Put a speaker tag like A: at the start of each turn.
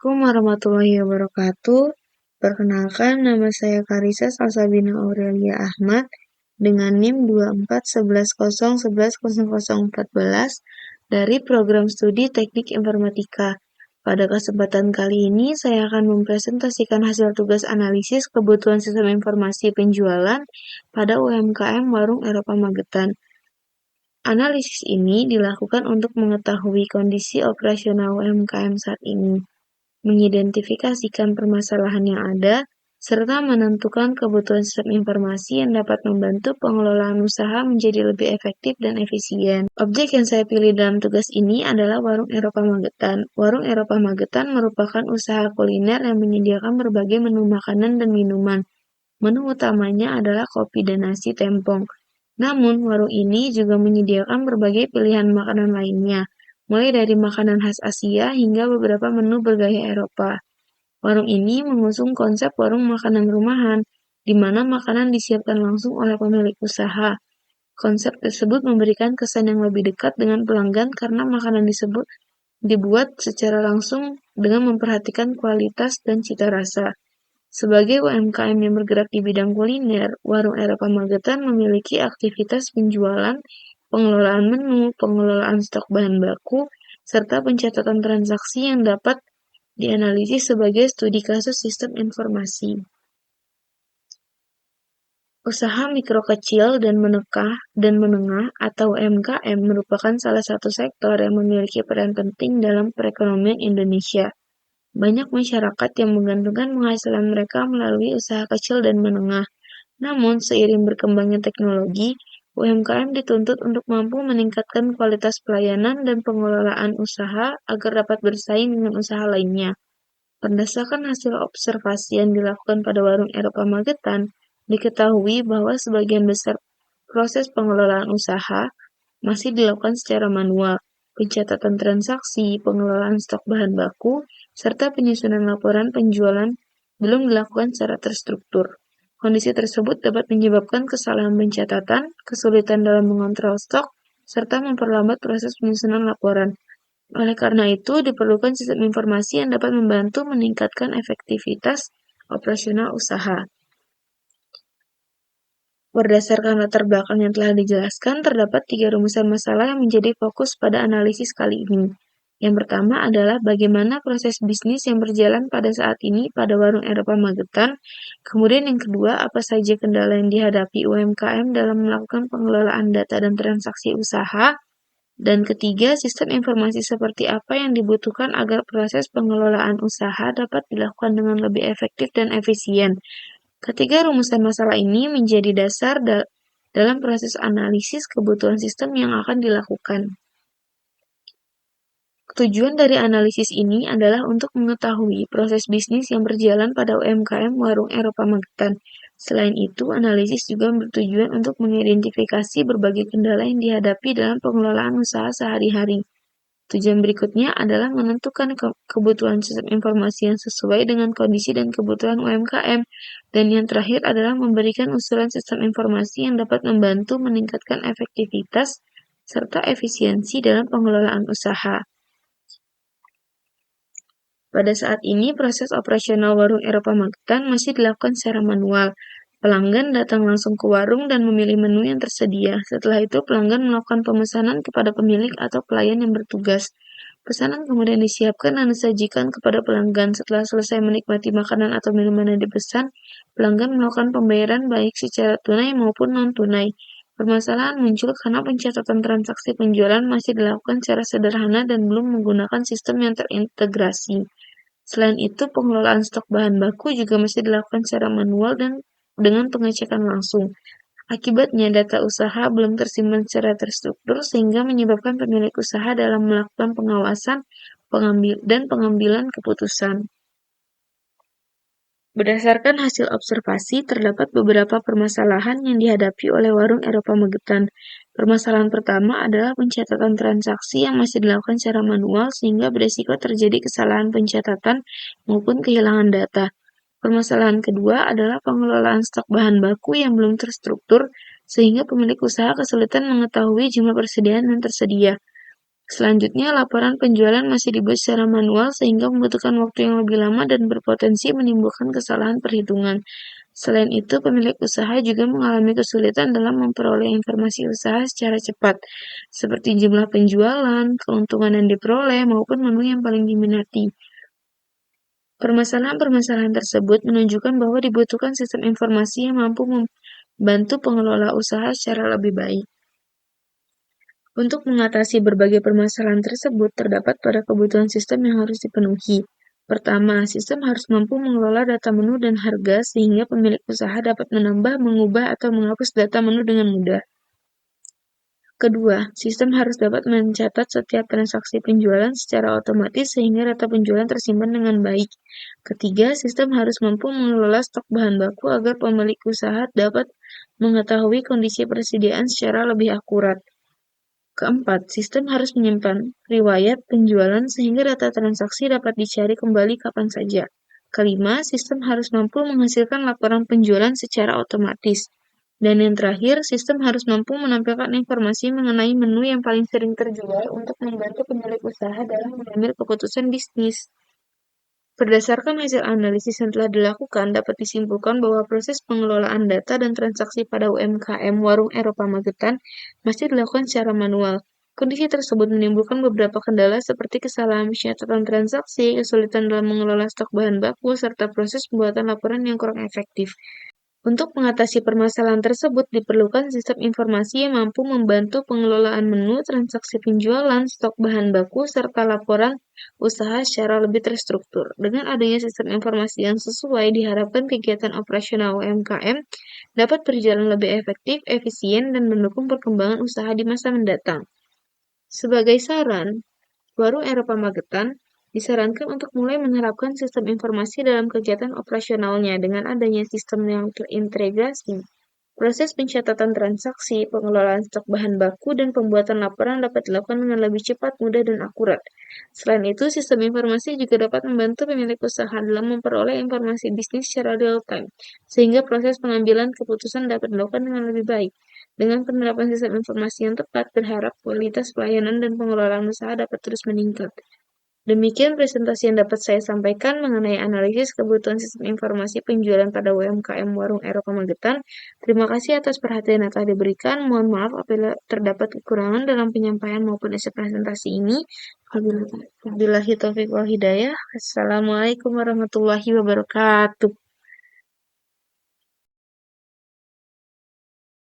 A: Assalamualaikum warahmatullahi wabarakatuh. Perkenalkan, nama saya Karisa Salsabina Aurelia Ahmad dengan NIM 241101110014 dari Program Studi Teknik Informatika. Pada kesempatan kali ini, saya akan mempresentasikan hasil tugas analisis kebutuhan sistem informasi penjualan pada UMKM Warung Eropa Magetan. Analisis ini dilakukan untuk mengetahui kondisi operasional UMKM saat ini, mengidentifikasikan permasalahan yang ada, serta menentukan kebutuhan sistem informasi yang dapat membantu pengelolaan usaha menjadi lebih efektif dan efisien. Objek yang saya pilih dalam tugas ini adalah Warung Eropa Magetan. Warung Eropa Magetan merupakan usaha kuliner yang menyediakan berbagai menu makanan dan minuman. Menu utamanya adalah kopi dan nasi tempong. Namun, warung ini juga menyediakan berbagai pilihan makanan lainnya, mulai dari makanan khas Asia hingga beberapa menu bergaya Eropa. Warung ini mengusung konsep warung makanan rumahan, di mana makanan disiapkan langsung oleh pemilik usaha. Konsep tersebut memberikan kesan yang lebih dekat dengan pelanggan karena makanan disebut dibuat secara langsung dengan memperhatikan kualitas dan cita rasa. Sebagai UMKM yang bergerak di bidang kuliner, Warung Eropa Magetan memiliki aktivitas penjualan, pengelolaan menu, pengelolaan stok bahan baku, serta pencatatan transaksi yang dapat dianalisis sebagai studi kasus sistem informasi. Usaha mikro kecil dan menengah atau UMKM merupakan salah satu sektor yang memiliki peran penting dalam perekonomian Indonesia. Banyak masyarakat yang menggantungkan penghasilan mereka melalui usaha kecil dan menengah. Namun, seiring berkembangnya teknologi, UMKM dituntut untuk mampu meningkatkan kualitas pelayanan dan pengelolaan usaha agar dapat bersaing dengan usaha lainnya. Berdasarkan hasil observasi yang dilakukan pada Warung Eropa Magetan, diketahui bahwa sebagian besar proses pengelolaan usaha masih dilakukan secara manual. Pencatatan transaksi, pengelolaan stok bahan baku, serta penyusunan laporan penjualan belum dilakukan secara terstruktur. Kondisi tersebut dapat menyebabkan kesalahan pencatatan, kesulitan dalam mengontrol stok, serta memperlambat proses penyusunan laporan. Oleh karena itu, diperlukan sistem informasi yang dapat membantu meningkatkan efektivitas operasional usaha. Berdasarkan latar belakang yang telah dijelaskan, terdapat 3 rumusan masalah yang menjadi fokus pada analisis kali ini. Yang pertama adalah bagaimana proses bisnis yang berjalan pada saat ini pada Warung Eropa Magetan. Kemudian yang kedua, apa saja kendala yang dihadapi UMKM dalam melakukan pengelolaan data dan transaksi usaha. Dan ketiga, sistem informasi seperti apa yang dibutuhkan agar proses pengelolaan usaha dapat dilakukan dengan lebih efektif dan efisien. Ketiga rumusan masalah ini menjadi dasar dalam proses analisis kebutuhan sistem yang akan dilakukan. Tujuan dari analisis ini adalah untuk mengetahui proses bisnis yang berjalan pada UMKM Warung Eropa Magetan. Selain itu, analisis juga bertujuan untuk mengidentifikasi berbagai kendala yang dihadapi dalam pengelolaan usaha sehari-hari. Tujuan berikutnya adalah menentukan kebutuhan sistem informasi yang sesuai dengan kondisi dan kebutuhan UMKM. Dan yang terakhir adalah memberikan usulan sistem informasi yang dapat membantu meningkatkan efektivitas serta efisiensi dalam pengelolaan usaha. Pada saat ini, proses operasional Warung Eropa Magetan masih dilakukan secara manual. Pelanggan datang langsung ke warung dan memilih menu yang tersedia. Setelah itu, pelanggan melakukan pemesanan kepada pemilik atau pelayan yang bertugas. Pesanan kemudian disiapkan dan disajikan kepada pelanggan. Setelah selesai menikmati makanan atau minuman yang dipesan, pelanggan melakukan pembayaran baik secara tunai maupun non-tunai. Permasalahan muncul karena pencatatan transaksi penjualan masih dilakukan secara sederhana dan belum menggunakan sistem yang terintegrasi. Selain itu, pengelolaan stok bahan baku juga masih dilakukan secara manual dan dengan pengecekan langsung. Akibatnya, data usaha belum tersimpan secara terstruktur sehingga menyebabkan pemilik usaha dalam melakukan pengawasan dan pengambilan keputusan. Berdasarkan hasil observasi, terdapat beberapa permasalahan yang dihadapi oleh Warung Eropa Magetan. Permasalahan pertama adalah pencatatan transaksi yang masih dilakukan secara manual sehingga berisiko terjadi kesalahan pencatatan maupun kehilangan data. Permasalahan kedua adalah pengelolaan stok bahan baku yang belum terstruktur sehingga pemilik usaha kesulitan mengetahui jumlah persediaan yang tersedia. Selanjutnya, laporan penjualan masih dibuat secara manual sehingga membutuhkan waktu yang lebih lama dan berpotensi menimbulkan kesalahan perhitungan. Selain itu, pemilik usaha juga mengalami kesulitan dalam memperoleh informasi usaha secara cepat, seperti jumlah penjualan, keuntungan yang diperoleh, maupun menu yang paling diminati. Permasalahan-permasalahan tersebut menunjukkan bahwa dibutuhkan sistem informasi yang mampu membantu pengelola usaha secara lebih baik. Untuk mengatasi berbagai permasalahan tersebut, terdapat pada kebutuhan sistem yang harus dipenuhi. Pertama, sistem harus mampu mengelola data menu dan harga sehingga pemilik usaha dapat menambah, mengubah, atau menghapus data menu dengan mudah. Kedua, sistem harus dapat mencatat setiap transaksi penjualan secara otomatis sehingga data penjualan tersimpan dengan baik. Ketiga, sistem harus mampu mengelola stok bahan baku agar pemilik usaha dapat mengetahui kondisi persediaan secara lebih akurat. Keempat, sistem harus menyimpan riwayat penjualan sehingga data transaksi dapat dicari kembali kapan saja. Kelima, sistem harus mampu menghasilkan laporan penjualan secara otomatis. Dan yang terakhir, sistem harus mampu menampilkan informasi mengenai menu yang paling sering terjual untuk membantu pemilik usaha dalam mengambil keputusan bisnis. Berdasarkan hasil analisis yang telah dilakukan, dapat disimpulkan bahwa proses pengelolaan data dan transaksi pada UMKM Warung Eropa Magetan masih dilakukan secara manual. Kondisi tersebut menimbulkan beberapa kendala seperti kesalahan pencatatan transaksi, kesulitan dalam mengelola stok bahan baku, serta proses pembuatan laporan yang kurang efektif. Untuk mengatasi permasalahan tersebut, diperlukan sistem informasi yang mampu membantu pengelolaan menu, transaksi penjualan, stok bahan baku, serta laporan usaha secara lebih terstruktur. Dengan adanya sistem informasi yang sesuai, diharapkan kegiatan operasional UMKM dapat berjalan lebih efektif, efisien, dan mendukung perkembangan usaha di masa mendatang. Sebagai saran, Warung Eropa Magetan disarankan untuk mulai menerapkan sistem informasi dalam kegiatan operasionalnya dengan adanya sistem yang terintegrasi. Proses pencatatan transaksi, pengelolaan stok bahan baku, dan pembuatan laporan dapat dilakukan dengan lebih cepat, mudah, dan akurat. Selain itu, sistem informasi juga dapat membantu pemilik usaha dalam memperoleh informasi bisnis secara real-time, sehingga proses pengambilan keputusan dapat dilakukan dengan lebih baik. Dengan penerapan sistem informasi yang tepat, berharap kualitas pelayanan dan pengelolaan usaha dapat terus meningkat. Demikian presentasi yang dapat saya sampaikan mengenai analisis kebutuhan sistem informasi penjualan pada UMKM Warung Eropa Magetan. Terima kasih atas perhatian yang telah diberikan. Mohon maaf apabila terdapat kekurangan dalam penyampaian maupun isi presentasi ini. Wabillahi taufiq wal hidayah. Assalamualaikum warahmatullahi wabarakatuh.